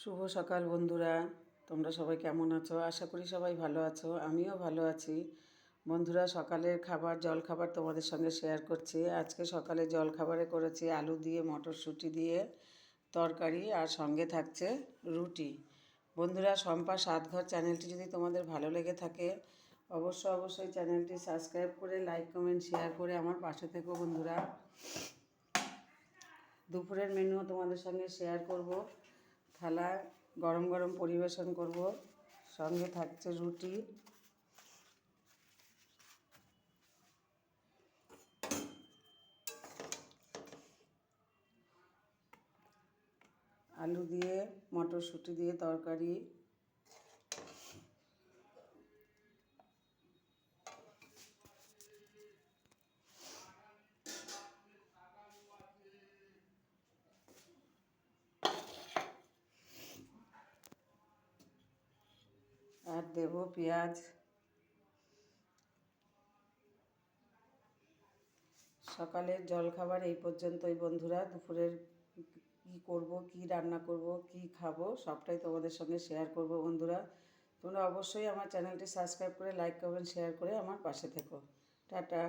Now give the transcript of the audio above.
শুভ সকাল বন্ধুরা, তোমরা সবাই কেমন আছো? আশা করি সবাই ভালো আছো, আমিও ভালো আছি। বন্ধুরা, সকালের জলখাবার তোমাদের সঙ্গে শেয়ার করছি। আজকে সকালে জলখাবারে করেছি আলু দিয়ে মটরশুঁটি দিয়ে তরকারি, আর সঙ্গে থাকছে রুটি। বন্ধুরা, শম্পা সাতঘর চ্যানেলটি যদি তোমাদের ভালো লেগে থাকে অবশ্যই চ্যানেলটি সাবস্ক্রাইব করে লাইক কমেন্ট শেয়ার করে আমার পাশে থেকো বন্ধুরা। দুপুরের মেনুও তোমাদের সঙ্গে শেয়ার করব। থালায় গরম গরম পরিবেশন করব, সঙ্গে থাকছে রুটি। আলু দিয়ে মটরশুঁটি দিয়ে তরকারি, আর দেব পেঁয়াজ। সকালের জলখাবার এই পর্যন্তই বন্ধুরা। দুপুরের কী করব, কী রান্না করব, কী খাবো সবটাই তোমাদের সঙ্গে শেয়ার করব বন্ধুরা। তোমরা অবশ্যই আমার চ্যানেলটি সাবস্ক্রাইব করে লাইক কমেন্ট শেয়ার করে আমার পাশে থেকো। টাটা।